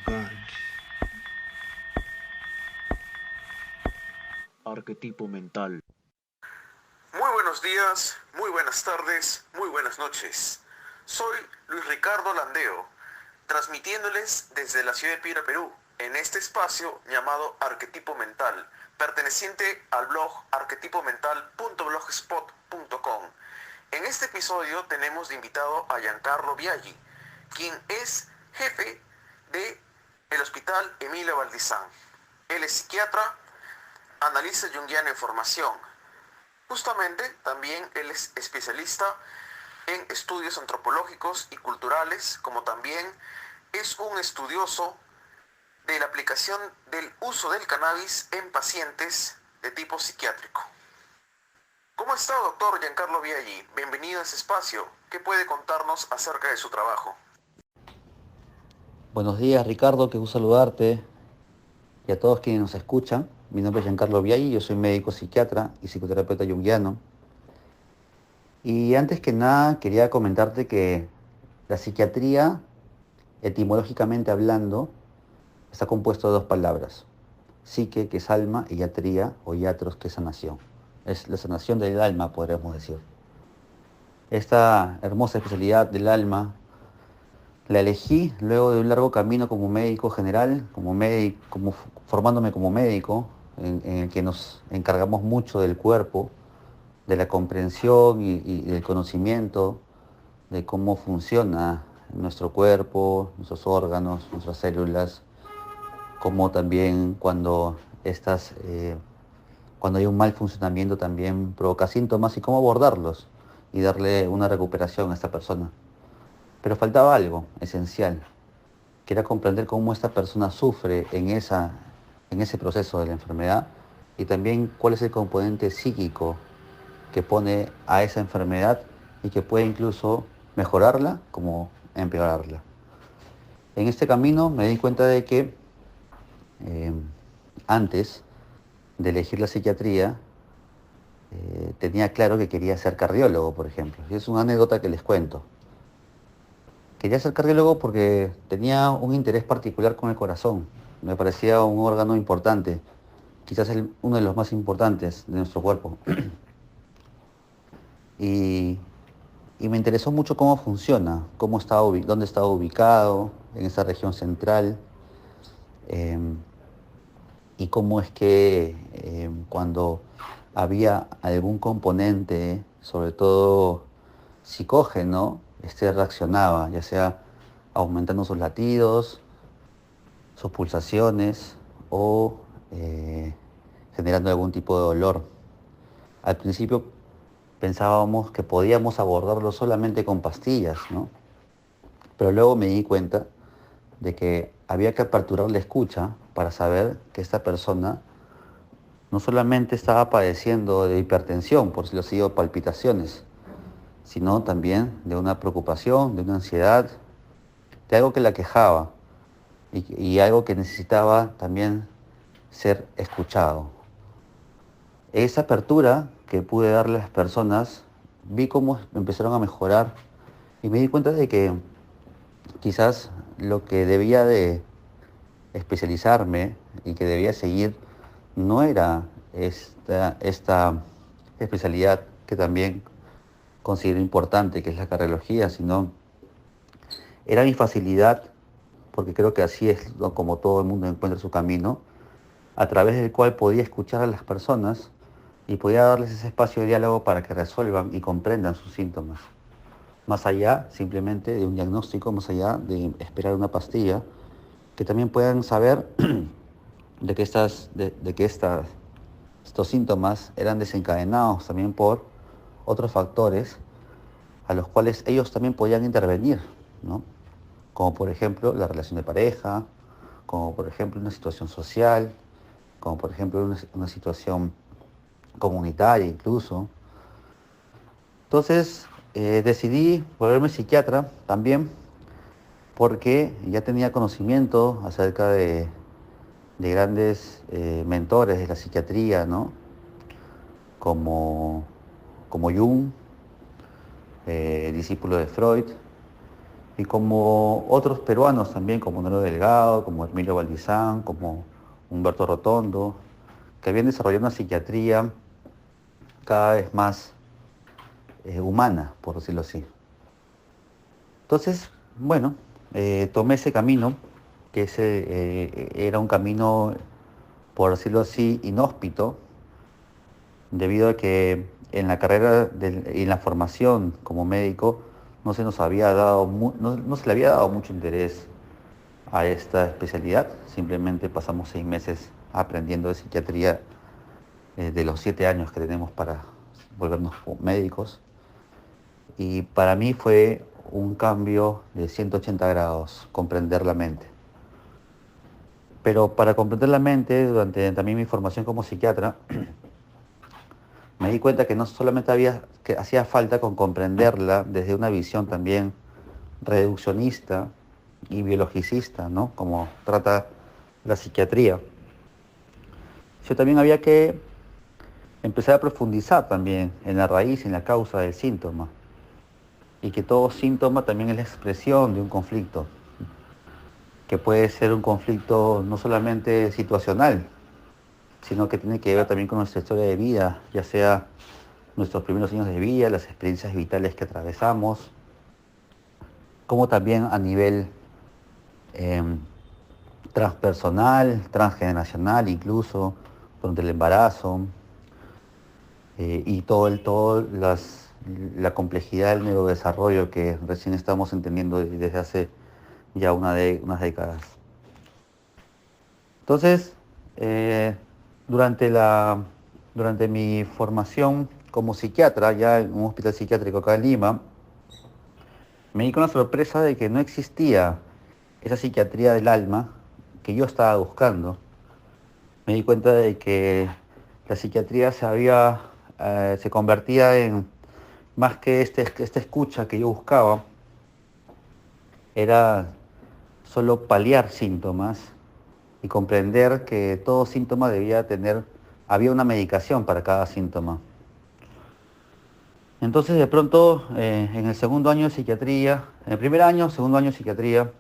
God. Arquetipo mental. Muy buenos días, muy buenas tardes, muy buenas noches. Soy Luis Ricardo Landeo, transmitiéndoles desde la ciudad de Piura, Perú, en este espacio llamado Arquetipo Mental, perteneciente al blog arquetipomental.blogspot.com. En este episodio tenemos de invitado a Giancarlo Biaggi, quien es jefe del Hospital Emilio Valdizán. Él es psiquiatra, analista junguiano en formación. Justamente, también él es especialista en estudios antropológicos y culturales, como también es un estudioso de la aplicación del uso del cannabis en pacientes de tipo psiquiátrico. ¿Cómo está, doctor Giancarlo Biaggi? Bienvenido a este espacio. ¿Qué puede contarnos acerca de su trabajo? Buenos días, Ricardo, qué gusto saludarte y a todos quienes nos escuchan. Mi nombre es Giancarlo Biaggi, yo soy médico psiquiatra y psicoterapeuta junguiano. Y antes que nada quería comentarte que la psiquiatría, etimológicamente hablando, está compuesto de dos palabras. Psique, que es alma, y iatría o iatros, que es sanación. Es la sanación del alma, podríamos decir. Esta hermosa especialidad del alma la elegí luego de un largo camino como médico general, formándome como médico, en el que nos encargamos mucho del cuerpo, de la comprensión y del conocimiento de cómo funciona nuestro cuerpo, nuestros órganos, nuestras células, cómo también cuando hay un mal funcionamiento también provoca síntomas y cómo abordarlos y darle una recuperación a esta persona. Pero faltaba algo esencial, que era comprender cómo esta persona sufre en ese proceso de la enfermedad y también cuál es el componente psíquico que pone a esa enfermedad y que puede incluso mejorarla como empeorarla. En este camino me di cuenta de que antes de elegir la psiquiatría tenía claro que quería ser cardiólogo, por ejemplo. Y es una anécdota que les cuento. Quería ser cardiólogo porque tenía un interés particular con el corazón. Me parecía un órgano importante, quizás uno de los más importantes de nuestro cuerpo. Y, y me interesó mucho cómo funciona, dónde estaba ubicado en esa región central, eh, y cómo es que cuando había algún componente, sobre todo psicógeno, este reaccionaba, ya sea aumentando sus latidos, sus pulsaciones o generando algún tipo de dolor. Al principio pensábamos que podíamos abordarlo solamente con pastillas, ¿no? Pero luego me di cuenta de que había que aperturar la escucha para saber que esta persona no solamente estaba padeciendo de hipertensión, por si lo sigo, palpitaciones, sino también de una preocupación, de una ansiedad, de algo que la quejaba y algo que necesitaba también ser escuchado. Esa apertura que pude darle a las personas, vi cómo empezaron a mejorar y me di cuenta de que quizás lo que debía de especializarme y que debía seguir no era esta especialidad que también considero importante, que es la cardiología, sino era mi facilidad, porque creo que así es como todo el mundo encuentra su camino, a través del cual podía escuchar a las personas y podía darles ese espacio de diálogo para que resuelvan y comprendan sus síntomas. Más allá simplemente de un diagnóstico, más allá de esperar una pastilla, que también puedan saber de que estos síntomas eran desencadenados también por otros factores a los cuales ellos también podían intervenir, ¿no? Como por ejemplo la relación de pareja, como por ejemplo una situación social, como por ejemplo una situación comunitaria incluso. Entonces decidí volverme psiquiatra también porque ya tenía conocimiento acerca de grandes mentores de la psiquiatría, ¿no? Como Jung, discípulo de Freud, Y como otros peruanos también, como Nero Delgado, como Emilio Valdizán, como Humberto Rotondo, que habían desarrollado una psiquiatría cada vez más humana, por decirlo así. Entonces, bueno, tomé ese camino, que era un camino, por decirlo así, inhóspito, debido a que en la carrera y en la formación como médico no se nos había dado, no se le había dado mucho interés a esta especialidad. Simplemente pasamos 6 meses aprendiendo de psiquiatría de los 7 años que tenemos para volvernos médicos. Y para mí fue un cambio de 180 grados, comprender la mente. Pero para comprender la mente, durante también mi formación como psiquiatra, me di cuenta que no solamente que hacía falta con comprenderla desde una visión también reduccionista y biologicista, ¿no? Como trata la psiquiatría. Sino también había que empezar a profundizar también en la raíz, en la causa del síntoma. Y que todo síntoma también es la expresión de un conflicto, que puede ser un conflicto no solamente situacional, sino que tiene que ver también con nuestra historia de vida, ya sea nuestros primeros años de vida, las experiencias vitales que atravesamos, como también a nivel transpersonal, transgeneracional incluso, durante el embarazo, y la complejidad del neurodesarrollo que recién estamos entendiendo desde hace ya unas décadas. Entonces, durante mi formación como psiquiatra, ya en un hospital psiquiátrico acá en Lima, me di con la sorpresa de que no existía esa psiquiatría del alma que yo estaba buscando. Me di cuenta de que la psiquiatría se convertía en más que esta escucha que yo buscaba, era solo paliar síntomas y comprender que todo síntoma había una medicación para cada síntoma. Entonces de pronto, en el segundo año de psiquiatría, en el primer año, segundo año de psiquiatría,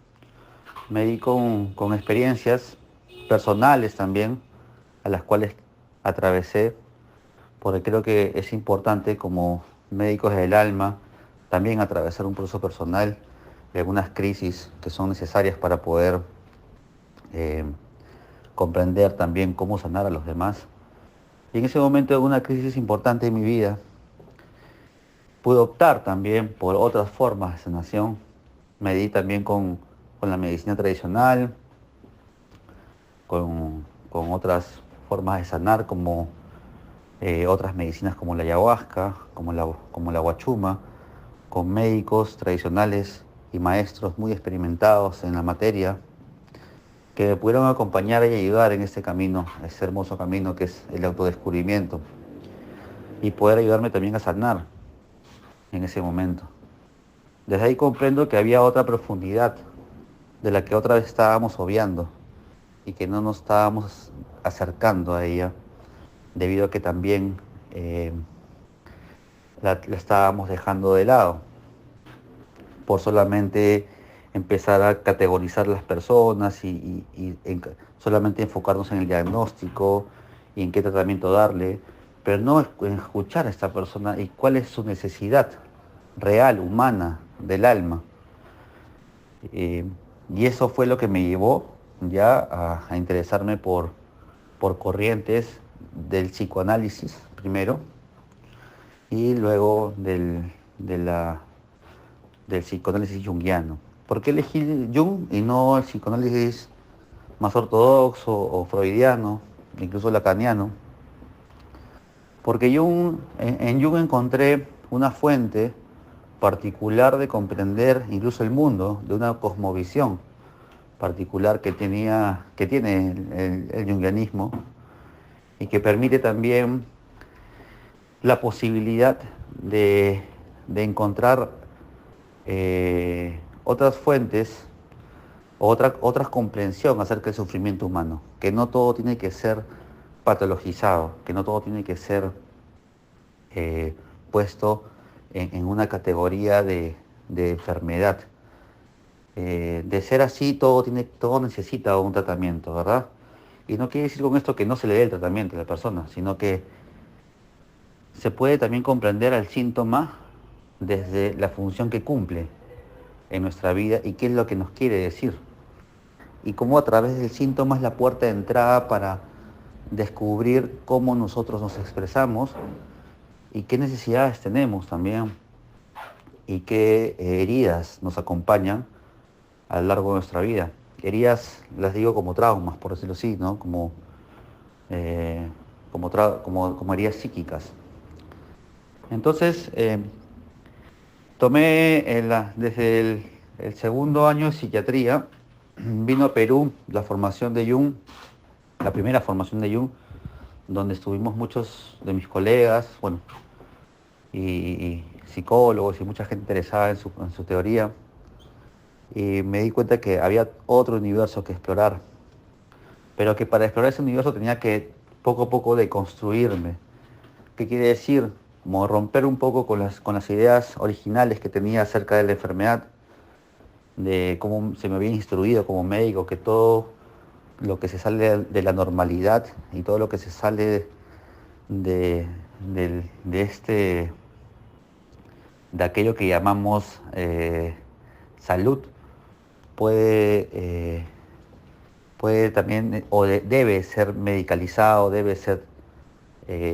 me di con experiencias personales también, a las cuales atravesé, porque creo que es importante como médicos del alma también atravesar un proceso personal de algunas crisis que son necesarias para poder comprender también cómo sanar a los demás. Y en ese momento de una crisis importante en mi vida, pude optar también por otras formas de sanación. Me di también con la medicina tradicional, con otras formas de sanar, como otras medicinas como la ayahuasca, como la huachuma, con médicos tradicionales y maestros muy experimentados en la materia, que me pudieron acompañar y ayudar en este camino, ese hermoso camino que es el autodescubrimiento, y poder ayudarme también a sanar en ese momento. Desde ahí comprendo que había otra profundidad de la que otra vez estábamos obviando y que no nos estábamos acercando a ella, debido a que también la estábamos dejando de lado por solamente empezar a categorizar las personas y solamente enfocarnos en el diagnóstico y en qué tratamiento darle, pero no en escuchar a esta persona y cuál es su necesidad real, humana, del alma. Y eso fue lo que me llevó ya a interesarme por corrientes del psicoanálisis primero y luego del psicoanálisis junguiano. ¿Por qué elegí Jung y no el psicoanálisis más ortodoxo o freudiano, incluso lacaniano? Porque en Jung encontré una fuente particular de comprender incluso el mundo, de una cosmovisión particular que tiene el junguianismo, y que permite también la posibilidad de encontrar otras fuentes, otras comprensión acerca del sufrimiento humano, que no todo tiene que ser patologizado, que no todo tiene que ser puesto en una categoría de enfermedad, De ser así, todo necesita un tratamiento, ¿verdad? Y no quiere decir con esto que no se le dé el tratamiento a la persona, sino que se puede también comprender al síntoma desde la función que cumple en nuestra vida y qué es lo que nos quiere decir. Y cómo a través del síntoma es la puerta de entrada para descubrir cómo nosotros nos expresamos y qué necesidades tenemos también y qué heridas nos acompañan a lo largo de nuestra vida. Heridas, las digo como traumas, por decirlo así, ¿no? Como heridas psíquicas. Entonces, desde el segundo año de psiquiatría, vino a Perú la formación de Jung, la primera formación de Jung, donde estuvimos muchos de mis colegas, bueno, y psicólogos y mucha gente interesada en su teoría. Y me di cuenta que había otro universo que explorar, pero que para explorar ese universo tenía que poco a poco deconstruirme. ¿Qué quiere decir? Como romper un poco con las ideas originales que tenía acerca de la enfermedad, de cómo se me había instruido como médico, que todo lo que se sale de la normalidad y todo lo que se sale de aquello que llamamos salud, puede también, debe ser medicalizado, debe ser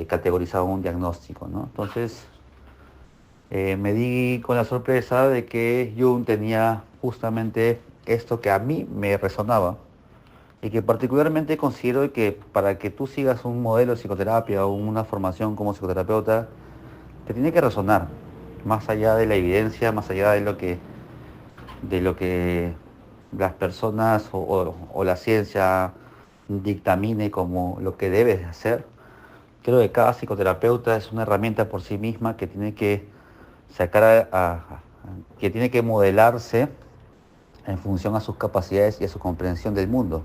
categorizado en un diagnóstico, ¿no? Entonces, me di con la sorpresa de que Jung tenía justamente esto que a mí me resonaba y que particularmente considero que para que tú sigas un modelo de psicoterapia o una formación como psicoterapeuta, te tiene que resonar, más allá de la evidencia, más allá de lo que las personas o la ciencia dictamine como lo que debes hacer. Creo que cada psicoterapeuta es una herramienta por sí misma que tiene que que tiene que modelarse en función a sus capacidades y a su comprensión del mundo.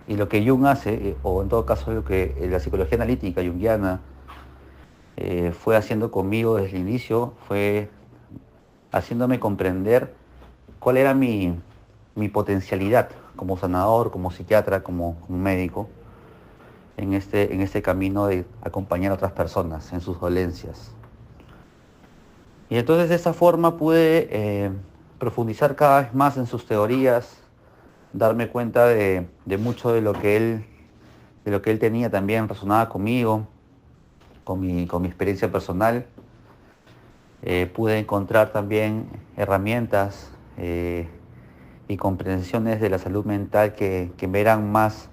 Y lo que Jung hace, o en todo caso lo que la psicología analítica junguiana fue haciendo conmigo desde el inicio, fue haciéndome comprender cuál era mi potencialidad como sanador, como psiquiatra, como médico, en este camino de acompañar a otras personas en sus dolencias. Y entonces de esa forma pude profundizar cada vez más en sus teorías, darme cuenta de mucho de lo que él tenía también resonaba conmigo, con mi experiencia personal. Pude encontrar también herramientas y comprensiones de la salud mental que me eran más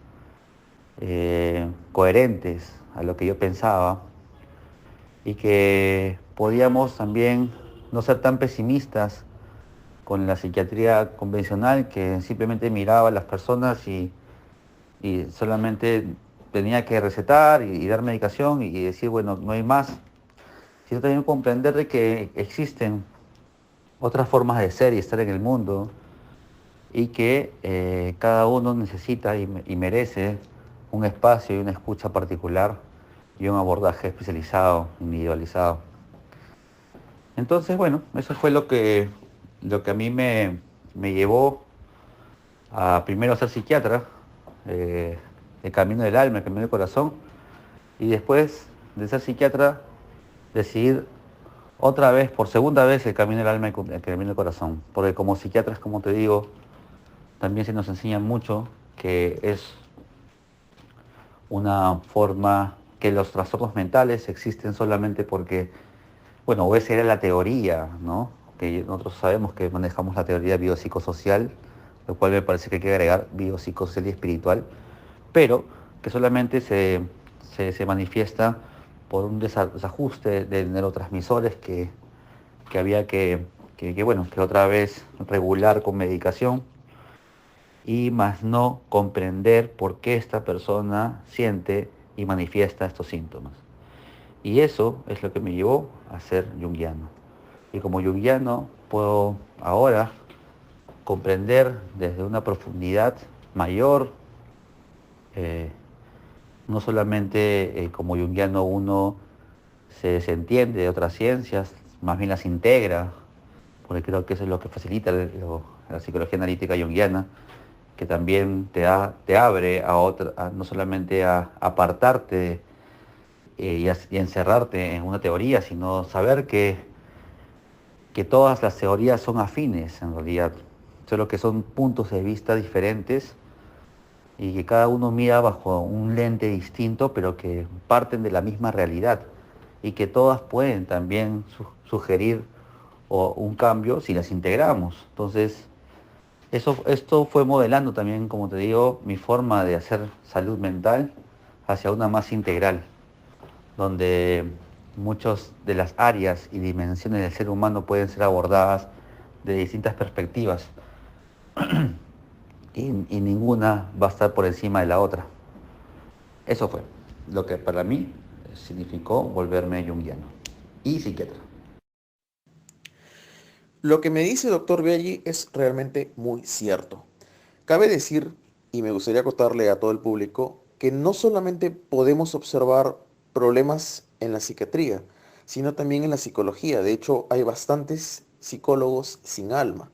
coherentes a lo que yo pensaba y que podíamos también no ser tan pesimistas con la psiquiatría convencional, que simplemente miraba a las personas y solamente tenía que recetar y dar medicación y decir, bueno, no hay más, sino también comprender de que existen otras formas de ser y estar en el mundo y que cada uno necesita y merece un espacio y una escucha particular y un abordaje especializado, individualizado. Entonces, bueno, eso fue lo que a mí me llevó a primero ser psiquiatra, el camino del alma, el camino del corazón, y después de ser psiquiatra, decidir otra vez, por segunda vez, el camino del alma y el camino del corazón. Porque como psiquiatras, como te digo, también se nos enseña mucho que es una forma que los trastornos mentales existen solamente porque, bueno, o esa era la teoría, ¿no? Que nosotros sabemos que manejamos la teoría biopsicosocial, lo cual me parece que hay que agregar biopsicosocial y espiritual, pero que solamente se manifiesta por un desajuste de neurotransmisores que había que otra vez regular con medicación y más no comprender por qué esta persona siente y manifiesta estos síntomas. Y eso es lo que me llevó a ser junguiano. Y como junguiano puedo ahora comprender desde una profundidad mayor, no solamente como junguiano uno se entiende de otras ciencias, más bien las integra, porque creo que eso es lo que facilita la psicología analítica junguiana, que también te abre a otra, no solamente a apartarte y encerrarte en una teoría, sino saber que todas las teorías son afines en realidad, solo que son puntos de vista diferentes y que cada uno mira bajo un lente distinto, pero que parten de la misma realidad y que todas pueden también sugerir un cambio si las integramos. Entonces, esto fue modelando también, como te digo, mi forma de hacer salud mental hacia una más integral, donde muchas de las áreas y dimensiones del ser humano pueden ser abordadas de distintas perspectivas y ninguna va a estar por encima de la otra. Eso fue lo que para mí significó volverme junguiano y psiquiatra. Lo que me dice doctor Biaggi es realmente muy cierto. Cabe decir, y me gustaría acotarle a todo el público, que no solamente podemos observar problemas en la psiquiatría, sino también en la psicología. De hecho, hay bastantes psicólogos sin alma.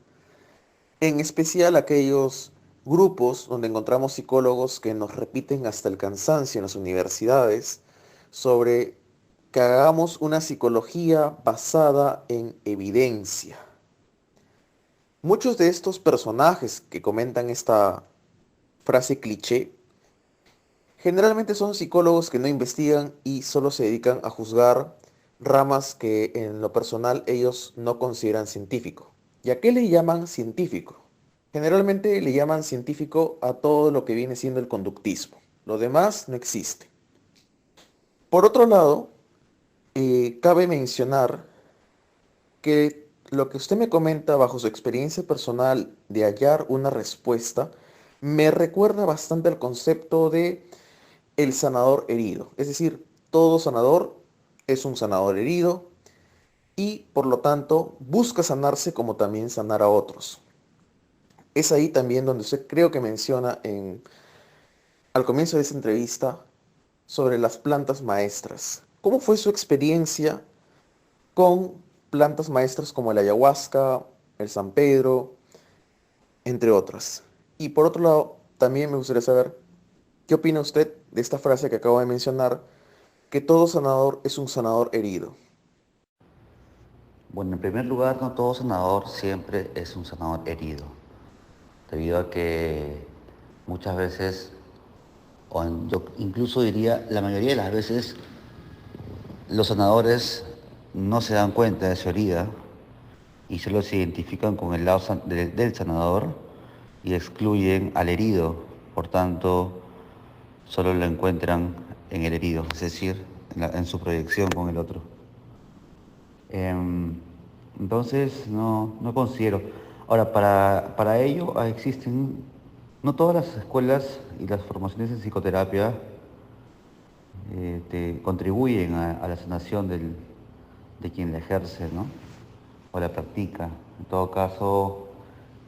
En especial aquellos grupos donde encontramos psicólogos que nos repiten hasta el cansancio en las universidades sobre que hagamos una psicología basada en evidencia. Muchos de estos personajes que comentan esta frase cliché generalmente son psicólogos que no investigan y solo se dedican a juzgar ramas que en lo personal ellos no consideran científico. ¿Y a qué le llaman científico? Generalmente le llaman científico a todo lo que viene siendo el conductismo. Lo demás no existe. Por otro lado, cabe mencionar que lo que usted me comenta bajo su experiencia personal de hallar una respuesta me recuerda bastante al concepto de el sanador herido. Es decir, todo sanador es un sanador herido y por lo tanto busca sanarse como también sanar a otros. Es ahí también donde usted creo que menciona al comienzo de esta entrevista sobre las plantas maestras. ¿Cómo fue su experiencia con plantas maestras como el ayahuasca, el San Pedro, entre otras? Y por otro lado, también me gustaría saber, ¿qué opina usted de esta frase que acabo de mencionar, que todo sanador es un sanador herido? Bueno, en primer lugar, no todo sanador siempre es un sanador herido, debido a que muchas veces, yo incluso diría la mayoría de las veces, los sanadores no se dan cuenta de su herida y solo se identifican con el lado del sanador y excluyen al herido. Por tanto, solo lo encuentran en el herido, es decir, en su proyección con el otro. Entonces, no considero. Ahora, para ello existen, no todas las escuelas y las formaciones en psicoterapia te contribuyen a la sanación de quien la ejerce, ¿no? O la practica. En todo caso,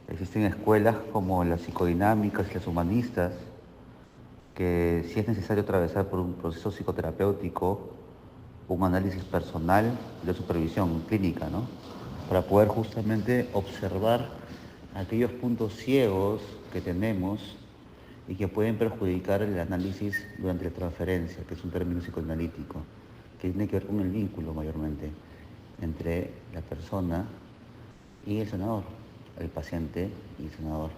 existen escuelas como las psicodinámicas y las humanistas, que si es necesario atravesar por un proceso psicoterapéutico, un análisis personal de supervisión clínica, ¿no? Para poder justamente observar aquellos puntos ciegos que tenemos y que pueden perjudicar el análisis durante la transferencia, que es un término psicoanalítico, que tiene que ver con el vínculo mayormente entre la persona y el sanador, el paciente y el sanador.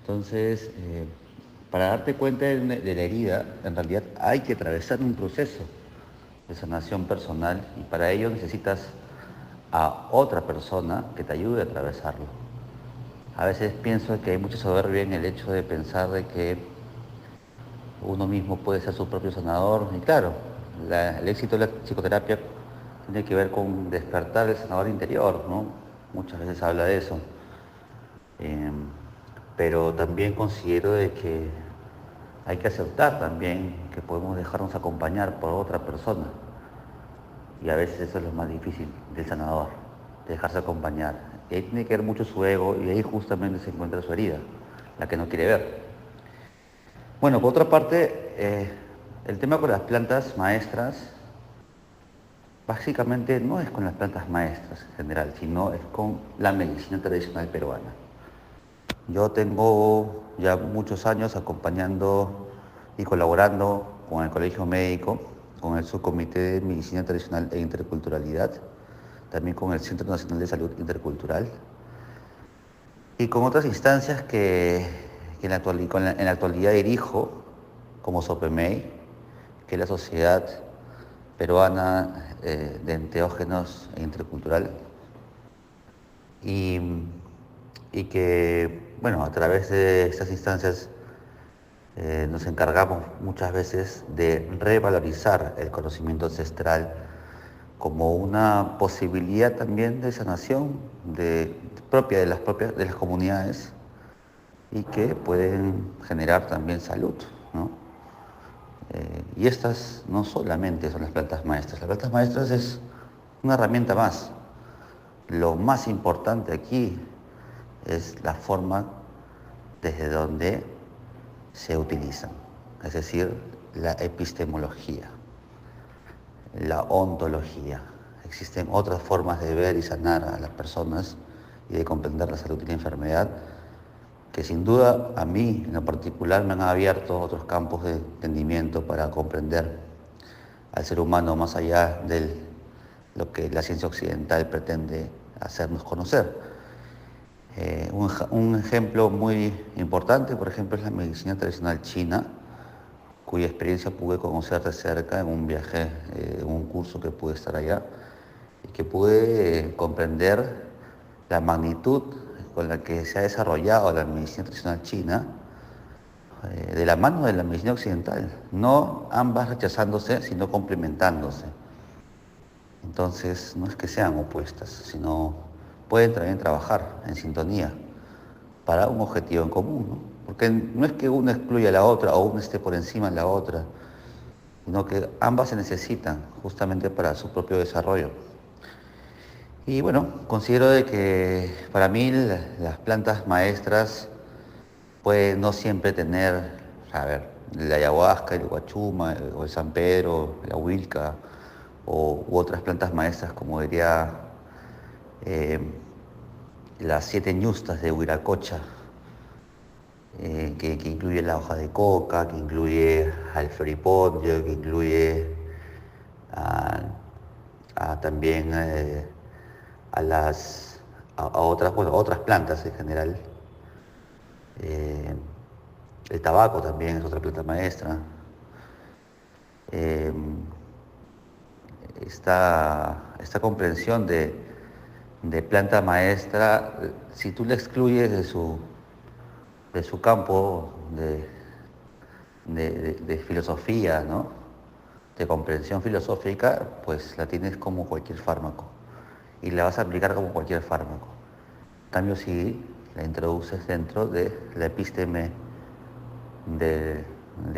Entonces, para darte cuenta de la herida, en realidad hay que atravesar un proceso de sanación personal y para ello necesitas a otra persona que te ayude a atravesarlo. A veces pienso que hay mucha soberbia en el hecho de pensar de que uno mismo puede ser su propio sanador. Y claro, el éxito de la psicoterapia tiene que ver con despertar el sanador interior, ¿no? Muchas veces habla de eso. Pero también considero de que hay que aceptar también que podemos dejarnos acompañar por otra persona. Y a veces eso es lo más difícil del sanador, dejarse acompañar. Y ahí tiene que ver mucho su ego y ahí justamente se encuentra su herida, la que no quiere ver. Bueno, por otra parte, el tema con las plantas maestras, básicamente no es con las plantas maestras en general, sino es con la medicina tradicional peruana. Yo tengo ya muchos años acompañando y colaborando con el Colegio Médico, con el Subcomité de Medicina Tradicional e Interculturalidad, también con el Centro Nacional de Salud Intercultural y con otras instancias que en la actualidad dirijo, como SOPEMEI, que es la Sociedad Peruana de Enteógenos e Intercultural, y, y que, bueno, a través de estas instancias nos encargamos muchas veces de revalorizar el conocimiento ancestral como una posibilidad también de sanación propia de las comunidades y que pueden generar también salud, ¿no? Y estas no solamente son las plantas maestras. Las plantas maestras es una herramienta más. Lo más importante aquí es la forma desde donde se utilizan, es decir, la epistemología, la ontología. Existen otras formas de ver y sanar a las personas y de comprender la salud y la enfermedad que sin duda a mí en lo particular me han abierto otros campos de entendimiento para comprender al ser humano más allá de lo que la ciencia occidental pretende hacernos conocer. Un ejemplo muy importante, por ejemplo, es la medicina tradicional china, cuya experiencia pude conocer de cerca en un viaje, en un curso que pude estar allá, y que pude comprender la magnitud con la que se ha desarrollado la medicina tradicional china de la mano de la medicina occidental, no ambas rechazándose, sino complementándose. Entonces, no es que sean opuestas, sino pueden también trabajar en sintonía para un objetivo en común, ¿no? Porque no es que una excluya a la otra o una esté por encima de la otra, sino que ambas se necesitan justamente para su propio desarrollo. Y bueno, considero de que para mí las plantas maestras pueden no siempre tener, a ver, la ayahuasca, el guachuma, o el San Pedro, la huilca, u otras plantas maestras como diría eh, las 7 ñustas de Huiracocha, que incluye la hoja de coca, que incluye al floripondio, que incluye a, también a otras, bueno, a otras plantas en general. Eh, el tabaco también es otra planta maestra. Eh, esta comprensión de planta maestra, si tú la excluyes de su campo de filosofía, ¿no? De comprensión filosófica, pues la tienes como cualquier fármaco y la vas a aplicar como cualquier fármaco. En cambio, si la introduces dentro de la episteme de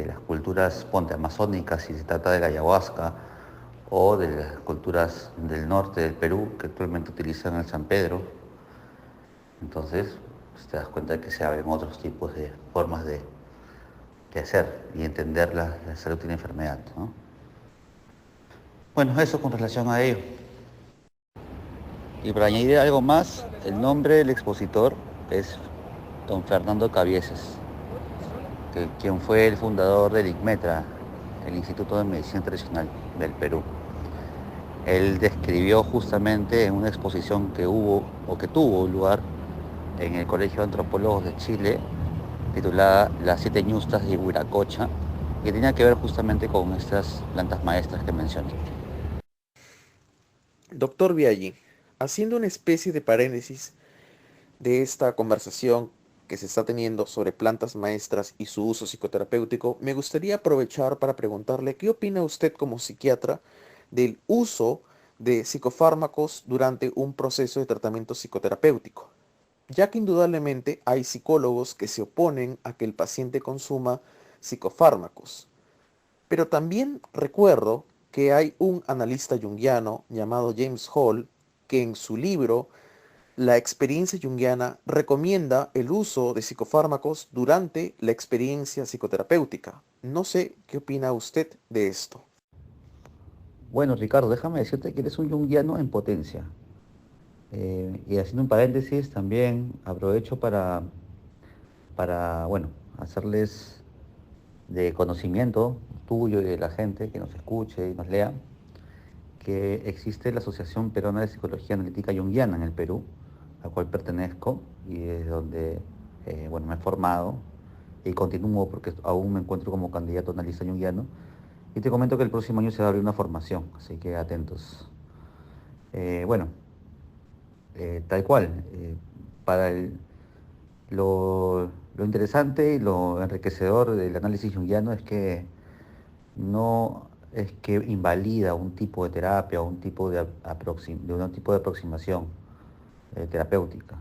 las culturas, ponte, amazónicas, si se trata de la ayahuasca, o de las culturas del norte del Perú, que actualmente utilizan el San Pedro, entonces pues, te das cuenta de que se abren otros tipos de formas de hacer y entender la salud y la enfermedad, ¿no? Bueno, eso con relación a ello. Y para añadir algo más, el nombre del expositor es don Fernando Cabieses, quien fue el fundador del ICMETRA, el Instituto de Medicina Tradicional del Perú. Él describió justamente en una exposición que tuvo lugar en el Colegio de Antropólogos de Chile, titulada Las 7 ñustas de Huiracocha, que tenía que ver justamente con estas plantas maestras que mencioné. Doctor Biaggi, haciendo una especie de paréntesis de esta conversación que se está teniendo sobre plantas maestras y su uso psicoterapéutico, me gustaría aprovechar para preguntarle qué opina usted como psiquiatra del uso de psicofármacos durante un proceso de tratamiento psicoterapéutico, ya que indudablemente hay psicólogos que se oponen a que el paciente consuma psicofármacos. Pero también recuerdo que hay un analista junguiano llamado James Hall que en su libro La experiencia junguiana recomienda el uso de psicofármacos durante la experiencia psicoterapéutica. No sé qué opina usted de esto. Bueno, Ricardo, déjame decirte que eres un junguiano en potencia. Y haciendo un paréntesis, también aprovecho para para, bueno, hacerles de conocimiento tuyo y de la gente que nos escuche y nos lea, que existe la Asociación Peruana de Psicología Analítica Junguiana en el Perú, a cual pertenezco y es donde bueno, me he formado y continúo porque aún me encuentro como candidato a analista junguiano. Y te comento que el próximo año se va a abrir una formación, así que atentos. Bueno, tal cual, para lo interesante y lo enriquecedor del análisis junguiano es que no es que invalida un tipo de terapia o un tipo de, un tipo de aproximación terapéutica,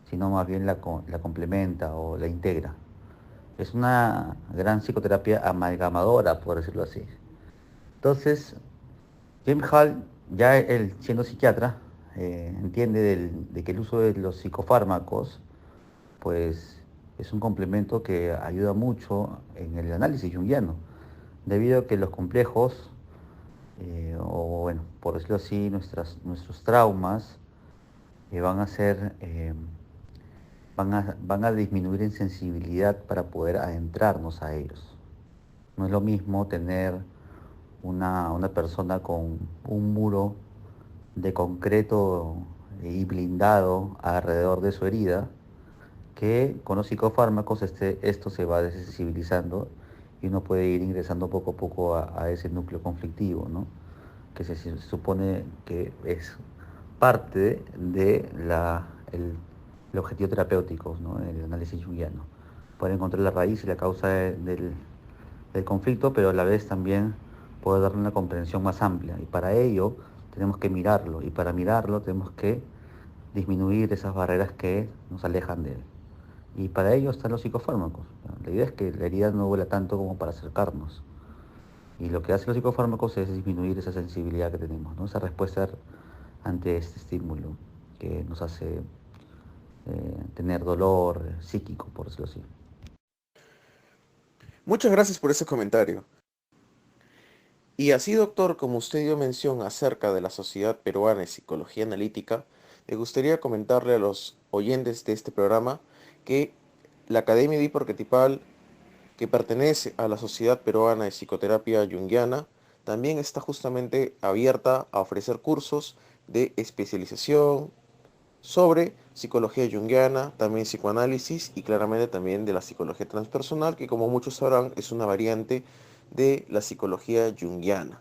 sino más bien la complementa o la integra. Es una gran psicoterapia amalgamadora, por decirlo así. Entonces, Jim Hall, ya él siendo psiquiatra, entiende de que el uso de los psicofármacos pues, es un complemento que ayuda mucho en el análisis junguiano, debido a que los complejos, o bueno, por decirlo así, nuestros traumas van a ser, van a disminuir en sensibilidad para poder adentrarnos a ellos. No es lo mismo tener una persona con un muro de concreto y blindado alrededor de su herida, que con los psicofármacos esto se va desensibilizando y uno puede ir ingresando poco a poco a ese núcleo conflictivo, ¿no? Que se supone que es parte de el objetivo terapéutico, ¿no? El análisis junguiano. Poder encontrar la raíz y la causa del conflicto, pero a la vez también poder darle una comprensión más amplia. Y para ello tenemos que mirarlo, y para mirarlo tenemos que disminuir esas barreras que nos alejan de él. Y para ello están los psicofármacos. La idea es que la herida no duela tanto como para acercarnos. Y lo que hacen los psicofármacos es disminuir esa sensibilidad que tenemos, ¿no? Esa respuesta ante este estímulo que nos hace tener dolor psíquico, por decirlo así. Muchas gracias por ese comentario. Y así, doctor, como usted dio mención acerca de la Sociedad Peruana de Psicología Analítica, me gustaría comentarle a los oyentes de este programa que la Academia de Hiporquetipal, que pertenece a la Sociedad Peruana de Psicoterapia Junguiana, también está justamente abierta a ofrecer cursos de especialización sobre psicología junguiana, también psicoanálisis y claramente también de la psicología transpersonal, que como muchos sabrán es una variante de la psicología junguiana.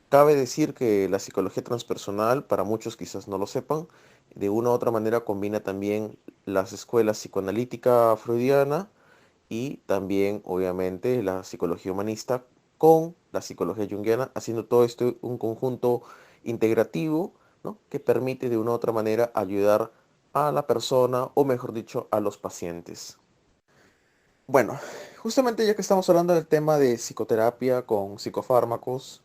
Cabe decir que la psicología transpersonal, para muchos quizás no lo sepan, de una u otra manera combina también las escuelas psicoanalítica freudiana y también obviamente la psicología humanista con la psicología junguiana, haciendo todo esto un conjunto integrativo, ¿no? Que permite de una u otra manera ayudar a la persona o mejor dicho a los pacientes. Bueno, justamente ya que estamos hablando del tema de psicoterapia con psicofármacos,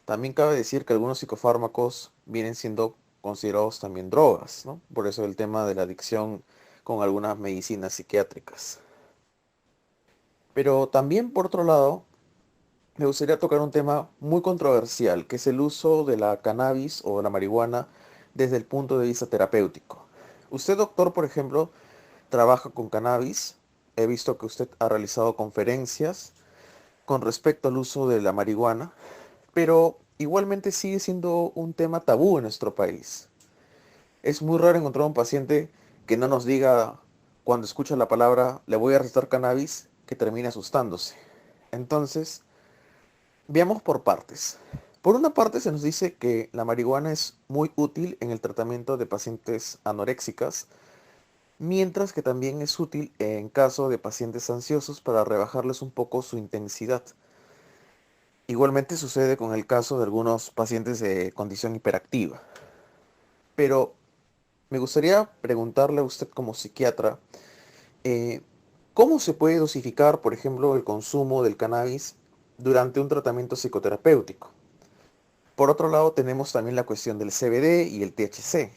también cabe decir que algunos psicofármacos vienen siendo considerados también drogas, ¿no? Por eso el tema de la adicción con algunas medicinas psiquiátricas. Pero también, por otro lado, me gustaría tocar un tema muy controversial, que es el uso de la cannabis o la marihuana desde el punto de vista terapéutico. Usted, doctor, por ejemplo, trabaja con cannabis. He visto que usted ha realizado conferencias con respecto al uso de la marihuana, pero igualmente sigue siendo un tema tabú en nuestro país. Es muy raro encontrar un paciente que no nos diga cuando escucha la palabra le voy a recetar cannabis que termine asustándose. Entonces, veamos por partes. Por una parte se nos dice que la marihuana es muy útil en el tratamiento de pacientes anoréxicas, mientras que también es útil en caso de pacientes ansiosos para rebajarles un poco su intensidad. Igualmente sucede con el caso de algunos pacientes de condición hiperactiva. Pero me gustaría preguntarle a usted como psiquiatra, eh, ¿cómo se puede dosificar, por ejemplo, el consumo del cannabis durante un tratamiento psicoterapéutico? Por otro lado, tenemos también la cuestión del CBD y el THC.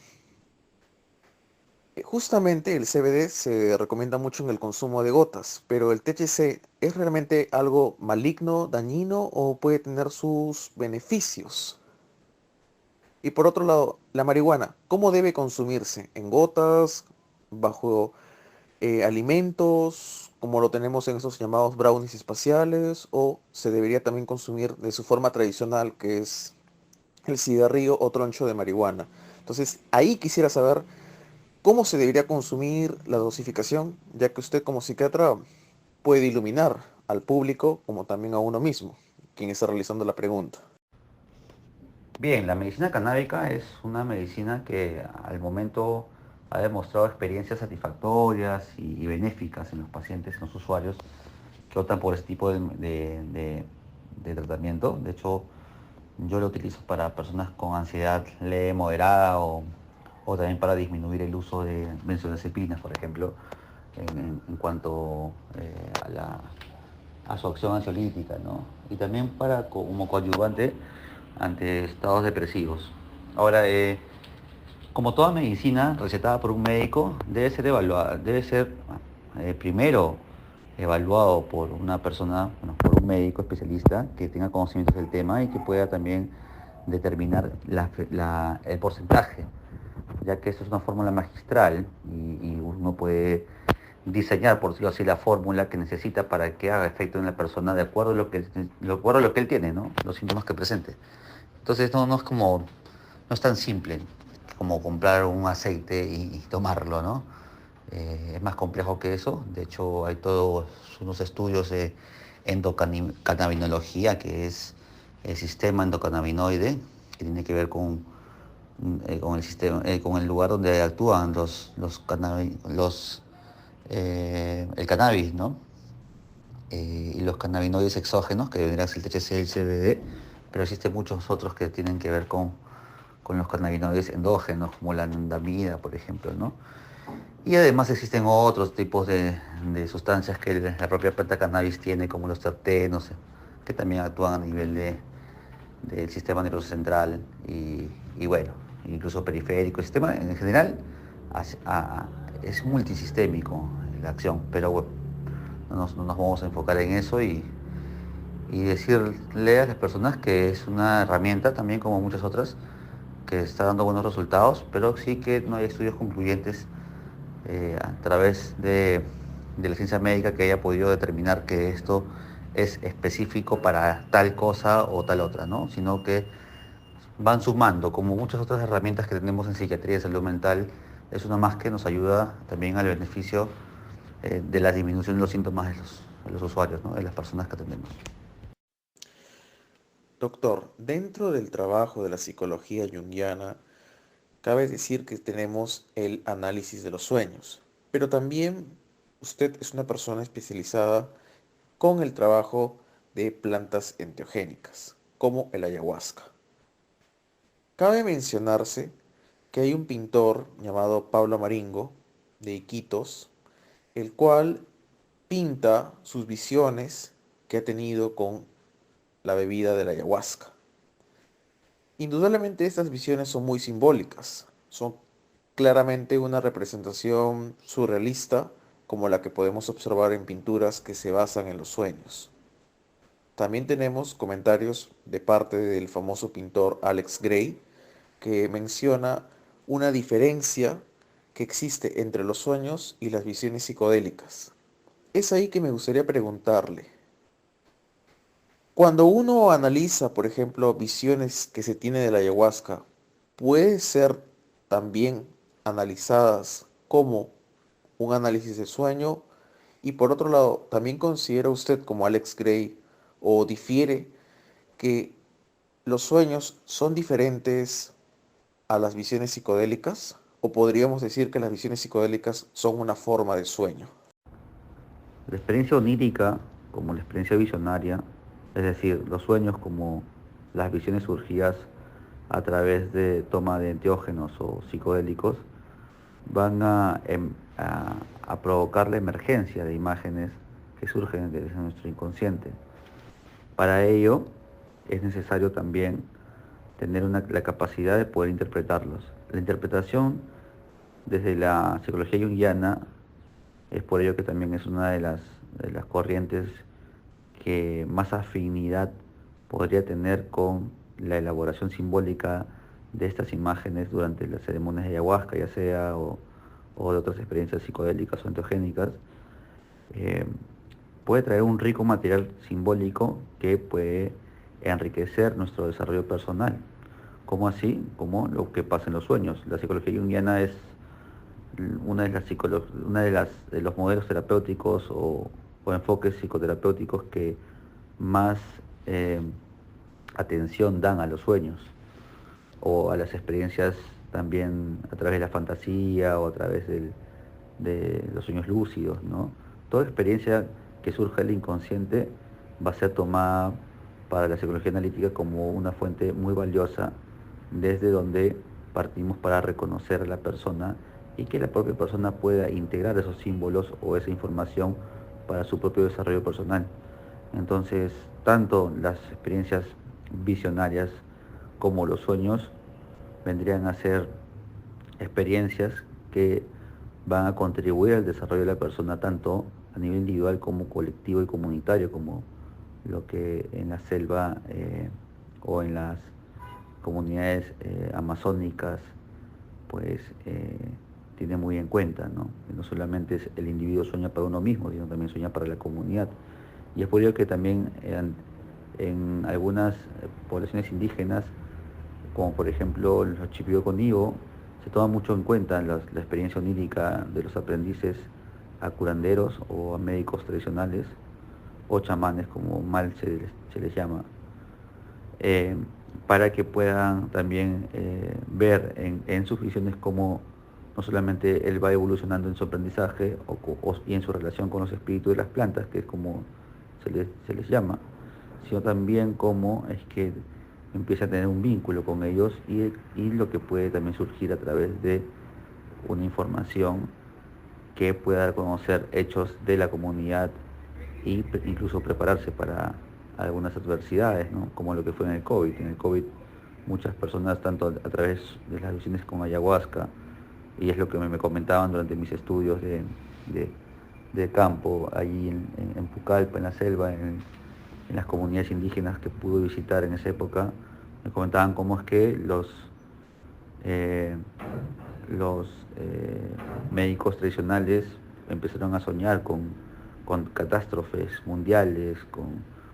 Justamente el CBD se recomienda mucho en el consumo de gotas, pero el THC ¿es realmente algo maligno, dañino o puede tener sus beneficios? Y por otro lado, la marihuana, ¿cómo debe consumirse? ¿En gotas? ¿Bajo alimentos, como lo tenemos en esos llamados brownies espaciales, o se debería también consumir de su forma tradicional, que es el cigarrillo o troncho de marihuana. Entonces, ahí quisiera saber cómo se debería consumir la dosificación, ya que usted como psiquiatra puede iluminar al público como también a uno mismo, quien está realizando la pregunta. Bien, la medicina canábica es una medicina que al momento ha demostrado experiencias satisfactorias y benéficas en los pacientes, en los usuarios que optan por este tipo de tratamiento. De hecho, yo lo utilizo para personas con ansiedad leve, moderada o también para disminuir el uso de benzodiazepinas, por ejemplo, en cuanto a su acción ansiolítica, ¿no? Y también para como coadyuvante ante estados depresivos. Ahora, como toda medicina recetada por un médico, debe ser evaluada, debe ser primero evaluado por una persona, bueno, por un médico especialista que tenga conocimientos del tema y que pueda también determinar el porcentaje, ya que esto es una fórmula magistral y uno puede diseñar, por decirlo así, la fórmula que necesita para que haga efecto en la persona de acuerdo de acuerdo a lo que él tiene, ¿no? Los síntomas que presente. Entonces no es tan simple como comprar un aceite y tomarlo, ¿no? Es más complejo que eso. De hecho, hay todos unos estudios de endocannabinología, que es el sistema endocannabinoide, que tiene que ver con el sistema, con el lugar donde actúan el cannabis, ¿no? Y los cannabinoides exógenos, que vendrían a ser el THC y el CBD, pero existen muchos otros que tienen que ver con los cannabinoides endógenos, como la anandamida, por ejemplo, ¿no? Y además existen otros tipos de sustancias que la propia planta cannabis tiene, como los terpenos, que también actúan a nivel del sistema nervioso central y bueno, incluso periférico. El sistema en general es multisistémico la acción, pero bueno, no nos vamos a enfocar en eso y decirle a las personas que es una herramienta también como muchas otras que está dando buenos resultados, pero sí que no hay estudios concluyentes a través de la ciencia médica que haya podido determinar que esto es específico para tal cosa o tal otra, ¿no? Sino que van sumando, como muchas otras herramientas que tenemos en psiquiatría y salud mental, es una más que nos ayuda también al beneficio de la disminución de los síntomas de los usuarios, ¿no? De las personas que atendemos. Doctor, dentro del trabajo de la psicología junguiana, cabe decir que tenemos el análisis de los sueños, pero también usted es una persona especializada con el trabajo de plantas enteogénicas, como el ayahuasca. Cabe mencionarse que hay un pintor llamado Pablo Maringo, de Iquitos, el cual pinta sus visiones que ha tenido con la bebida de la ayahuasca. Indudablemente estas visiones son muy simbólicas, son claramente una representación surrealista como la que podemos observar en pinturas que se basan en los sueños. También tenemos comentarios de parte del famoso pintor Alex Gray, que menciona una diferencia que existe entre los sueños y las visiones psicodélicas. Es ahí que me gustaría preguntarle, cuando uno analiza, por ejemplo, visiones que se tiene de la ayahuasca, ¿puede ser también analizadas como un análisis de sueño? Y por otro lado, ¿también considera usted como Alex Gray o difiere que los sueños son diferentes a las visiones psicodélicas? ¿O podríamos decir que las visiones psicodélicas son una forma de sueño? La experiencia onírica, como la experiencia visionaria, es decir, los sueños como las visiones surgidas a través de toma de enteógenos o psicodélicos, van a provocar la emergencia de imágenes que surgen desde nuestro inconsciente. Para ello es necesario también tener la capacidad de poder interpretarlos. La interpretación desde la psicología junguiana es por ello que también es una de las corrientes que más afinidad podría tener con la elaboración simbólica de estas imágenes durante las ceremonias de ayahuasca, ya sea o de otras experiencias psicodélicas o enteogénicas, puede traer un rico material simbólico que puede enriquecer nuestro desarrollo personal, como así como lo que pasa en los sueños. La psicología junguiana es de los modelos terapéuticos o enfoques psicoterapéuticos que más atención dan a los sueños o a las experiencias también a través de la fantasía o a través de los sueños lúcidos, ¿no? Toda experiencia que surja del inconsciente va a ser tomada para la psicología analítica como una fuente muy valiosa desde donde partimos para reconocer a la persona y que la propia persona pueda integrar esos símbolos o esa información para su propio desarrollo personal. Entonces, tanto las experiencias visionarias como los sueños vendrían a ser experiencias que van a contribuir al desarrollo de la persona tanto a nivel individual como colectivo y comunitario, como lo que en la selva o en las comunidades amazónicas pues tiene muy en cuenta, ¿no? Que no solamente es el individuo sueña para uno mismo, sino también sueña para la comunidad. Y es por ello que también en algunas poblaciones indígenas, como por ejemplo en los Chipió Conmigo, se toma mucho en cuenta la experiencia onírica de los aprendices a curanderos o a médicos tradicionales o chamanes, como mal se les llama, para que puedan también ver en sus visiones cómo no solamente él va evolucionando en su aprendizaje y en su relación con los espíritus de las plantas, que es como se les llama, sino también cómo es que empieza a tener un vínculo con ellos y lo que puede también surgir a través de una información que pueda conocer hechos de la comunidad e incluso prepararse para algunas adversidades, ¿no? Como lo que fue en el COVID. En el COVID muchas personas, tanto a través de las visiones con ayahuasca, y es lo que me comentaban durante mis estudios de campo, allí en Pucallpa, en la selva, en las comunidades indígenas que pude visitar en esa época, me comentaban cómo es que los médicos tradicionales empezaron a soñar con catástrofes mundiales,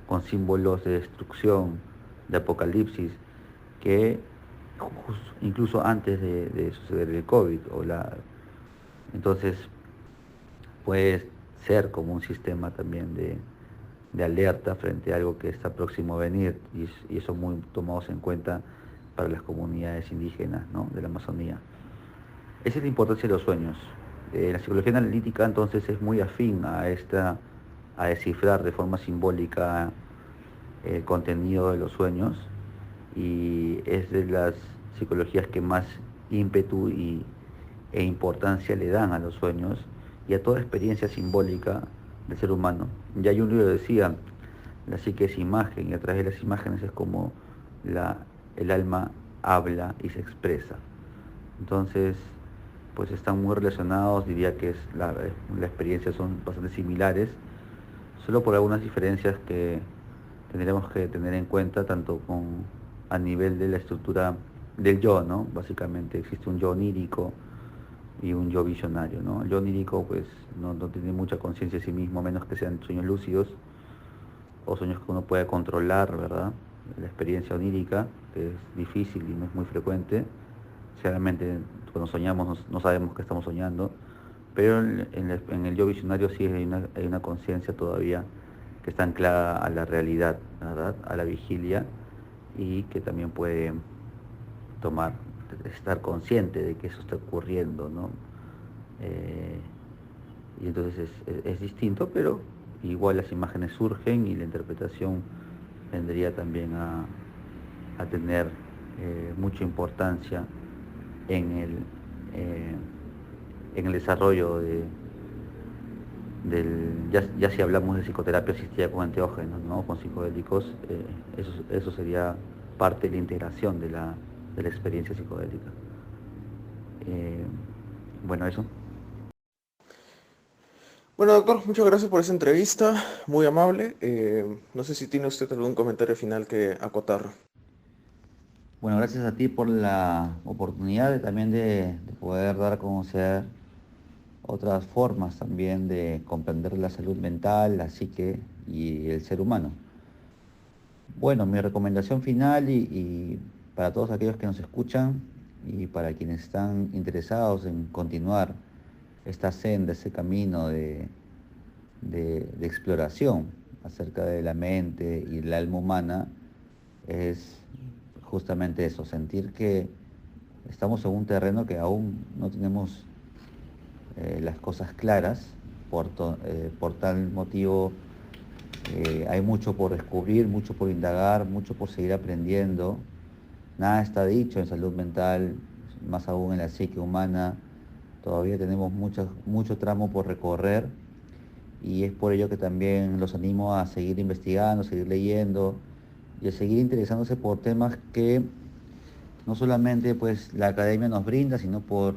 con símbolos de destrucción, de apocalipsis, que incluso antes de suceder el COVID. Entonces puede ser como un sistema también de alerta frente a algo que está próximo a venir, y eso muy tomados en cuenta para las comunidades indígenas, ¿no?, de la Amazonía. Esa es la importancia de los sueños. La psicología analítica entonces es muy afín a descifrar de forma simbólica el contenido de los sueños, y es de las psicologías que más ímpetu e importancia le dan a los sueños y a toda experiencia simbólica del ser humano. Ya Jung lo decía, la psique es imagen, y a través de las imágenes es como el alma habla y se expresa. Entonces, pues están muy relacionados, diría que la experiencia son bastante similares, solo por algunas diferencias que tendremos que tener en cuenta, tanto a nivel de la estructura del yo, ¿no? Básicamente existe un yo onírico y un yo visionario, ¿no? El yo onírico pues no tiene mucha conciencia de sí mismo, a menos que sean sueños lúcidos o sueños que uno pueda controlar, ¿verdad? La experiencia onírica, que es difícil y no es muy frecuente. Generalmente cuando soñamos no sabemos que estamos soñando, pero en el yo visionario sí hay una conciencia todavía que está anclada a la realidad, ¿verdad?, a la vigilia, y que también puede estar consciente de que eso está ocurriendo, ¿no? Y entonces es distinto, pero igual las imágenes surgen y la interpretación vendría también a tener mucha importancia en el desarrollo ya si hablamos de psicoterapia asistida con enteógenos, ¿no?, con psicodélicos, eso sería parte de la integración de la experiencia psicodélica. Bueno, eso. Bueno, doctor, muchas gracias por esa entrevista, muy amable. No sé si tiene usted algún comentario final que acotar. Bueno, gracias a ti por la oportunidad también de poder dar a conocer otras formas también de comprender la salud mental, la psique y el ser humano. Bueno, mi recomendación final y para todos aquellos que nos escuchan y para quienes están interesados en continuar esta senda, ese camino de exploración acerca de la mente y el alma humana, es justamente eso, sentir que estamos en un terreno que aún no tenemos las cosas claras. Por tal motivo hay mucho por descubrir, mucho por indagar, mucho por seguir aprendiendo. Nada está dicho en salud mental, más aún en la psique humana. Todavía tenemos mucho tramo por recorrer y es por ello que también los animo a seguir investigando, seguir leyendo y a seguir interesándose por temas que no solamente pues la academia nos brinda, sino por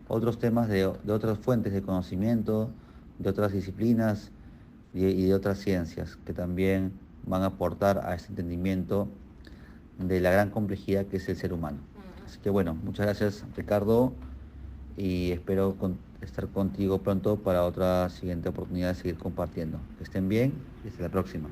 otros temas de otras fuentes de conocimiento, de otras disciplinas y de otras ciencias que también van a aportar a este entendimiento de la gran complejidad que es el ser humano. Así que bueno, muchas gracias Ricardo y espero estar contigo pronto para otra siguiente oportunidad de seguir compartiendo. Que estén bien y hasta la próxima.